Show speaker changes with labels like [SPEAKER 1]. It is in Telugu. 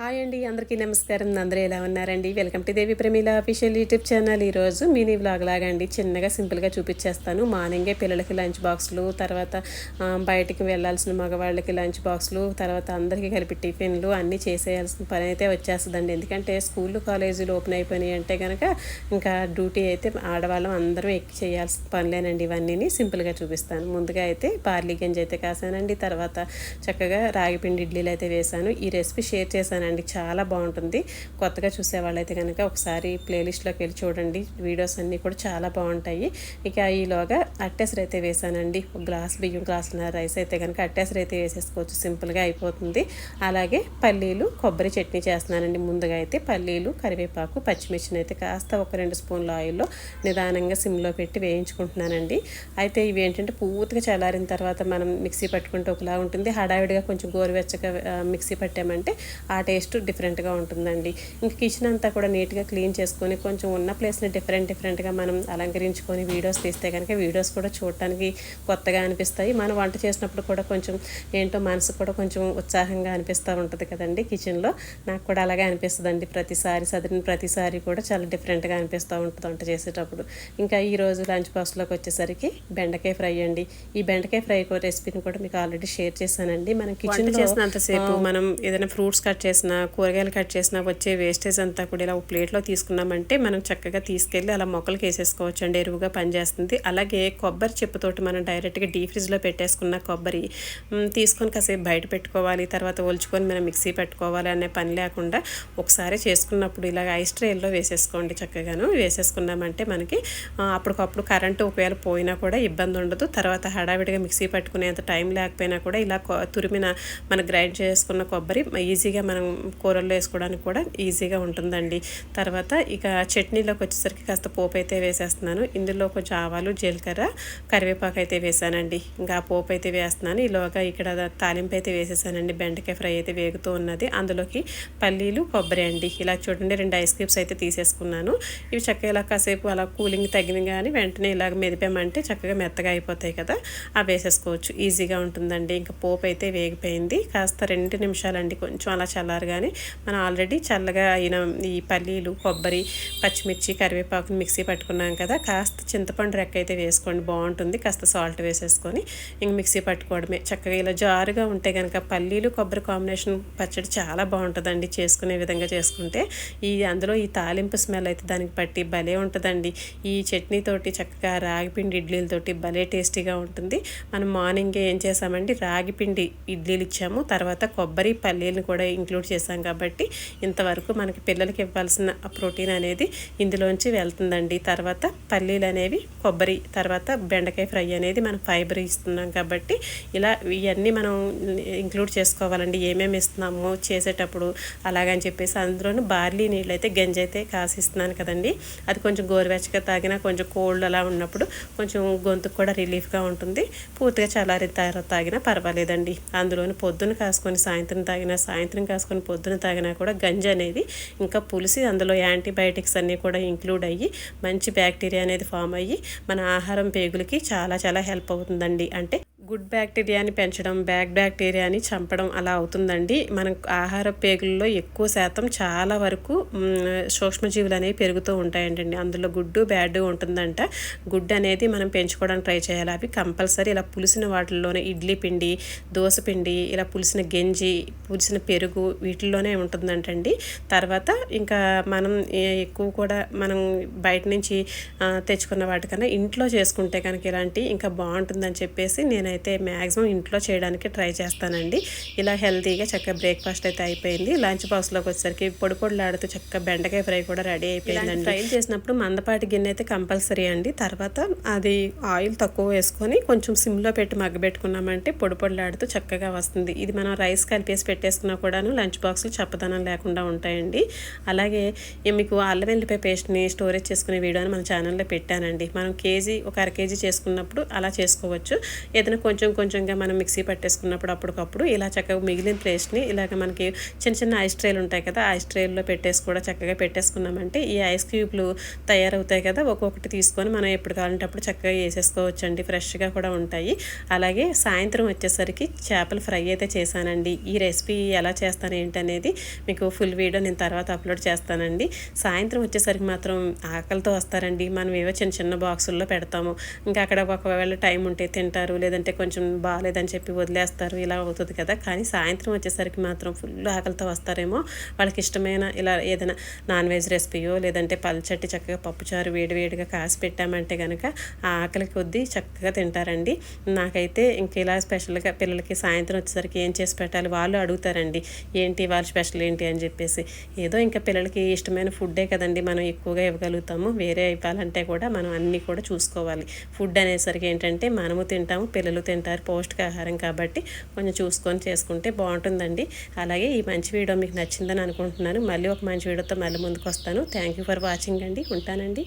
[SPEAKER 1] హాయ్ అండి, అందరికీ నమస్కారం. అందరూ ఎలా ఉన్నారండి? Welcome to Devi Pramila official YouTube channel. ఈరోజు మినీ వ్లాగ్ లాగా అండి, చిన్నగా సింపుల్గా చూపించేస్తాను. మార్నింగే పిల్లలకి లంచ్ బాక్సులు, తర్వాత బయటికి వెళ్ళాల్సిన మగవాళ్ళకి లంచ్ బాక్సులు, తర్వాత అందరికీ కలిపి టిఫిన్లు అన్నీ చేసేయాల్సిన పని అయితే వచ్చేస్తుందండి. ఎందుకంటే స్కూళ్ళు కాలేజీలు ఓపెన్ అయిపోయినాయి అంటే కనుక ఇంకా డ్యూటీ అయితే ఆడవాళ్ళం అందరం ఎక్కి చేయాల్సిన పనులేనండి. ఇవన్నీ సింపుల్గా చూపిస్తాను. ముందుగా అయితే బార్లీ గంజి అయితే కాసానండి. తర్వాత చక్కగా రాగిపిండి ఇడ్లీలు అయితే వేశాను. ఈ రెసిపీ షేర్ చేశాను, చాలా బాగుంటుంది. కొత్తగా చూసే వాళ్ళైతే కనుక ఒకసారి ప్లేలిస్ట్లోకి వెళ్ళి చూడండి. వీడియోస్ అన్నీ కూడా చాలా బాగుంటాయి. ఇక ఈలోగా అట్టెసరు అయితే వేసానండి. ఒక గ్లాసున్నర రైస్ అయితే కనుక అట్టెసరు అయితే వేసేసుకోవచ్చు, సింపుల్గా అయిపోతుంది. అలాగే పల్లీలు కొబ్బరి చట్నీ చేస్తున్నానండి. ముందుగా అయితే పల్లీలు, కరివేపాకు, పచ్చిమిర్చిని అయితే కాస్త ఒక 2 స్పూన్ల ఆయిల్లో నిదానంగా సిమ్లో పెట్టి వేయించుకుంటున్నానండి. అయితే ఇవి ఏంటంటే పూర్తిగా చల్లారిన తర్వాత మనం మిక్సీ పట్టుకుంటే ఒకలా ఉంటుంది. హడావిడిగా కొంచెం గోరువెచ్చగా మిక్సీ పట్టామంటే ఆ టేస్ట్ డిఫరెంట్గా ఉంటుందండి. ఇంక కిచెన్ అంతా కూడా నీట్గా క్లీన్ చేసుకొని కొంచెం ఉన్న ప్లేస్ని డిఫరెంట్గా మనం అలంకరించుకొని వీడియోస్ తీస్తే కనుక వీడియోస్ కూడా చూడటానికి కొత్తగా అనిపిస్తాయి. మనం వంట చేసినప్పుడు కూడా కొంచెం ఏంటో మనసు కూడా కొంచెం ఉత్సాహంగా అనిపిస్తూ ఉంటుంది కదండి. కిచెన్లో నాకు కూడా అలాగే అనిపిస్తుందండి. ప్రతిసారి కూడా చాలా డిఫరెంట్గా అనిపిస్తూ ఉంటుంది వంట చేసేటప్పుడు. ఇంకా ఈరోజు లంచ్ బాక్స్లోకి వచ్చేసరికి బెండకాయ ఫ్రై అండి. ఈ బెండకాయ ఫ్రై రెసిపీని కూడా మీకు ఆల్రెడీ షేర్ చేశానండి. మనం కిచెన్ చేసినంతసేపు మనం ఏదైనా ఫ్రూట్స్ కట్ చేసిన, కూరగాయలు కట్ చేసినా వచ్చే వేస్టేజ్ అంతా కూడా ఇలా ప్లేట్లో తీసుకున్నామంటే మనం చక్కగా తీసుకెళ్ళి అలా మొక్కలకి వేసేసుకోవచ్చు అండి. ఎరువుగా పనిచేస్తుంది. అలాగే కొబ్బరి చెప్పుతోటి మనం డైరెక్ట్గా డీప్ ఫ్రిడ్జ్లో పెట్టేసుకున్న కొబ్బరి తీసుకొని కాసేపు బయట పెట్టుకోవాలి, తర్వాత ఒలుచుకొని మనం మిక్సీ పెట్టుకోవాలి అనే పని లేకుండా ఒకసారి చేసుకున్నప్పుడు ఇలాగ ఐస్ ట్రేల్లో వేసేసుకోండి. చక్కగాను వేసేసుకున్నామంటే మనకి అప్పటికప్పుడు కరెంటు ఒకవేళ పోయినా కూడా ఇబ్బంది ఉండదు. తర్వాత హడావిడిగా మిక్సీ పట్టుకునేంత టైం లేకపోయినా కూడా ఇలా తురిమిన మన గ్రైండ్ చేసుకున్న కొబ్బరి ఈజీగా మనం కూరల్లో వేసుకోవడానికి కూడా ఈజీగా ఉంటుందండి. తర్వాత ఇక చట్నీలోకి వచ్చేసరికి కాస్త పోపు అయితే వేసేస్తున్నాను. ఇందులో కొంచెం ఆవాలు, జీలకర్ర, కరివేపాకు అయితే వేసానండి. ఇంకా పోపు అయితే వేస్తున్నాను. ఈలోగా ఇక్కడ తాలింపు అయితే వేసేసానండి. బెండకాయ ఫ్రై అయితే వేగుతూ ఉన్నది. అందులోకి పల్లీలు, కొబ్బరి అండి. ఇలా చూడండి 2 ఐస్ క్యూబ్స్ అయితే తీసేసుకున్నాను. ఇవి చక్కగా ఇలా కాసేపు అలా కూలింగ్ తగ్గిన కానీ వెంటనే ఇలాగ మెదిపామంటే చక్కగా మెత్తగా అయిపోతాయి కదా, అవి వేసేసుకోవచ్చు. ఈజీగా ఉంటుందండి. ఇంకా పోపు అయితే వేగిపోయింది. కాస్త 2 నిమిషాలండి, కొంచెం అలా చల్లారగానే మనం ఆల్రెడీ చల్లగా అయిన ఈ పల్లీలు, కొబ్బరి, పచ్చిమిర్చి, కరివేపాకుని మిక్సీ పట్టుకున్నాం కదా, కాస్త చింతపండు రెక్క అయితే వేసుకోండి, బాగుంటుంది. కాస్త సాల్ట్ వేసేసుకొని ఇంక మిక్సీ పట్టుకోవడమే. చక్కగా ఇలా జారుగా ఉంటే కనుక పల్లీలు, కొబ్బరి కాంబినేషన్ పచ్చడి చాలా బాగుంటుందండి. చేసుకునే విధంగా చేసుకుంటే అందులో ఈ తాలింపు స్మెల్ అయితే దానికి పట్టి భలే ఉంటుందండి. ఈ చట్నీతోటి చక్కగా రాగిపిండి ఇడ్లీలతోటి భలే టేస్టీగా ఉంటుంది. మనం మార్నింగే ఏం చేసామండి, రాగిపిండి ఇడ్లీలు ఇచ్చాము, తర్వాత కొబ్బరి, పల్లీలను కూడా ఇంక్లూడ్ చేసాం కాబట్టి ఇంతవరకు మనకి పిల్లలకి ఇవ్వాల్సిన ప్రోటీన్ అనేది ఇందులోంచి వెళ్తుందండి. తర్వాత పల్లీలు అనేవి, కొబ్బరి, తర్వాత బెండకాయ ఫ్రై అనేది మనం ఫైబర్ ఇస్తున్నాం కాబట్టి ఇలా ఇవన్నీ మనం ఇంక్లూడ్ చేసుకోవాలండి. ఏమేమి ఇస్తున్నామో చేసేటప్పుడు అలాగని చెప్పేసి అందులోనూ బార్లీ నీళ్ళు అయితే గంజి అయితే కాసిస్తున్నాను కదండి. అది కొంచెం గోరువెచ్చగా తాగినా, కొంచెం కోల్డ్ అలా ఉన్నప్పుడు కొంచెం గొంతుకు కూడా రిలీఫ్గా ఉంటుంది. పూర్తిగా చల్లారి తాగినా పర్వాలేదండి. అందులోని పొద్దున కాసుకొని సాయంత్రం తాగినా, సాయంత్రం కాసుకొని పొద్దున తాగినా కూడా గంజి అనేది ఇంకా పులిసి అందులో యాంటీబయాటిక్స్ అన్నీ కూడా ఇంక్లూడ్ అయ్యి మంచి బ్యాక్టీరియా అనేది ఫామ్ అయ్యి మన ఆహారం పేగులకి చాలా చాలా హెల్ప్ అవుతుందండి. అంటే గుడ్ బ్యాక్టీరియాని పెంచడం, బ్యాడ్ బ్యాక్టీరియాని చంపడం అలా అవుతుందండి. మనం ఆహార పేగుల్లో ఎక్కువ శాతం చాలా వరకు సూక్ష్మజీవులు అనేవి పెరుగుతూ ఉంటాయంటండి. అందులో గుడ్డు, బ్యాడ్ ఉంటుందంట. గుడ్ అనేది మనం పెంచుకోవడానికి ట్రై చేయాలి. అవి కంపల్సరీ ఇలా పులిసిన వాటిల్లోనే ఇడ్లీ పిండి, దోశ పిండి, ఇలా పులిసిన గంజి, పులిసిన పెరుగు వీటిల్లోనే ఉంటుందంటండి. తర్వాత ఇంకా మనం ఎక్కువ కూడా మనం బయట నుంచి తెచ్చుకున్న వాటికన్నా ఇంట్లో చేసుకుంటే కనుక ఇలాంటి ఇంకా బాగుంటుందని చెప్పేసి నేనైతే మ్యాక్సిమం ఇంట్లో చేయడానికి ట్రై చేస్తానండి. ఇలా హెల్తీగా చక్కగా బ్రేక్ఫాస్ట్ అయితే అయిపోయింది. లంచ్ బాక్స్లోకి వచ్చేసరికి పొడిలాడుతూ చక్కగా బెండకాయ ఫ్రై కూడా రెడీ అయిపోయిందండి. ఫ్రై చేసినప్పుడు మందపాటి గిన్నె అయితే కంపల్సరీ అండి. తర్వాత అది ఆయిల్ తక్కువ వేసుకొని కొంచెం సిమ్లో పెట్టి మగ్గబెట్టుకున్నామంటే పొడిలాడుతూ చక్కగా వస్తుంది. ఇది మనం రైస్ కలిపేసి పెట్టేసుకున్నా కూడాను లంచ్ బాక్స్లు చప్పదనం లేకుండా ఉంటాయండి. అలాగే మీకు అల్లం వెల్లిపాయ పేస్ట్ని స్టోరేజ్ చేసుకునే వీడియోని మన ఛానల్లో పెట్టానండి. మనం ఒక 1/2 కేజీ చేసుకున్నప్పుడు అలా చేసుకోవచ్చు. ఏదైనా కొంచెం కొంచెంగా మనం మిక్సీ పట్టేసుకున్నప్పుడు అప్పటికప్పుడు ఇలా చక్కగా మిగిలిన పేస్ట్ని ఇలాగ మనకి చిన్న చిన్న ఐస్ ట్రేలు ఉంటాయి కదా, ఐస్ ట్రేల్లో పెట్టేసి కూడా చక్కగా పెట్టేసుకున్నామంటే ఈ ఐస్ క్యూబ్లు తయారవుతాయి కదా, ఒక్కొక్కటి తీసుకొని మనం ఎప్పుడు కావాలంటే అప్పుడు చక్కగా వేసేసుకోవచ్చు అండి. ఫ్రెష్గా కూడా ఉంటాయి. అలాగే సాయంత్రం వచ్చేసరికి చేపల ఫ్రై అయితే చేశానండి. ఈ రెసిపీ ఎలా చేస్తాను ఏంటనేది మీకు ఫుల్ వీడియో నేను తర్వాత అప్లోడ్ చేస్తానండి. సాయంత్రం వచ్చేసరికి మాత్రం ఆకలితో వస్తారండి. మనం ఏవో చిన్న చిన్న బాక్సుల్లో పెడతాము, ఇంకా అక్కడ ఒకవేళ టైం ఉంటే తింటారు, లేదంటే కొంచెం బాగాలేదని చెప్పి వదిలేస్తారు, ఇలా అవుతుంది కదా. కానీ సాయంత్రం వచ్చేసరికి మాత్రం ఫుల్ ఆకలితో వస్తారేమో, వాళ్ళకి ఇష్టమైన ఇలా ఏదైనా నాన్ వెజ్ రెసిపీయో లేదంటే పల్చటి చక్కగా పప్పుచారు వేడివేడిగా కాసి పెట్టామంటే కనుక ఆ ఆకలి కొద్దీ చక్కగా తింటారండి. నాకైతే ఇంక ఇలా స్పెషల్గా పిల్లలకి సాయంత్రం వచ్చేసరికి ఏం చేసి పెట్టాలి వాళ్ళు అడుగుతారండి, ఏంటి వాళ్ళ స్పెషల్ ఏంటి అని చెప్పేసి. ఏదో ఇంకా పిల్లలకి ఇష్టమైన ఫుడ్డే కదండి మనం ఎక్కువగా ఇవ్వగలుగుతాము. వేరే ఇవ్వాలంటే కూడా మనం అన్నీ కూడా చూసుకోవాలి. ఫుడ్ అనేసరికి ఏంటంటే మనము తింటాము, పిల్లలు తింటారు, పౌష్టికాహారం కాబట్టి కొంచెం చూసుకొని చేసుకుంటే బాగుంటుందండి. అలాగే ఈ మంచి వీడియో మీకు నచ్చిందని అనుకుంటున్నాను. మళ్ళీ ఒక మంచి వీడియోతో మళ్ళీ ముందుకు వస్తాను. థ్యాంక్ యూ ఫర్ వాచింగ్ అండి. ఉంటానండి.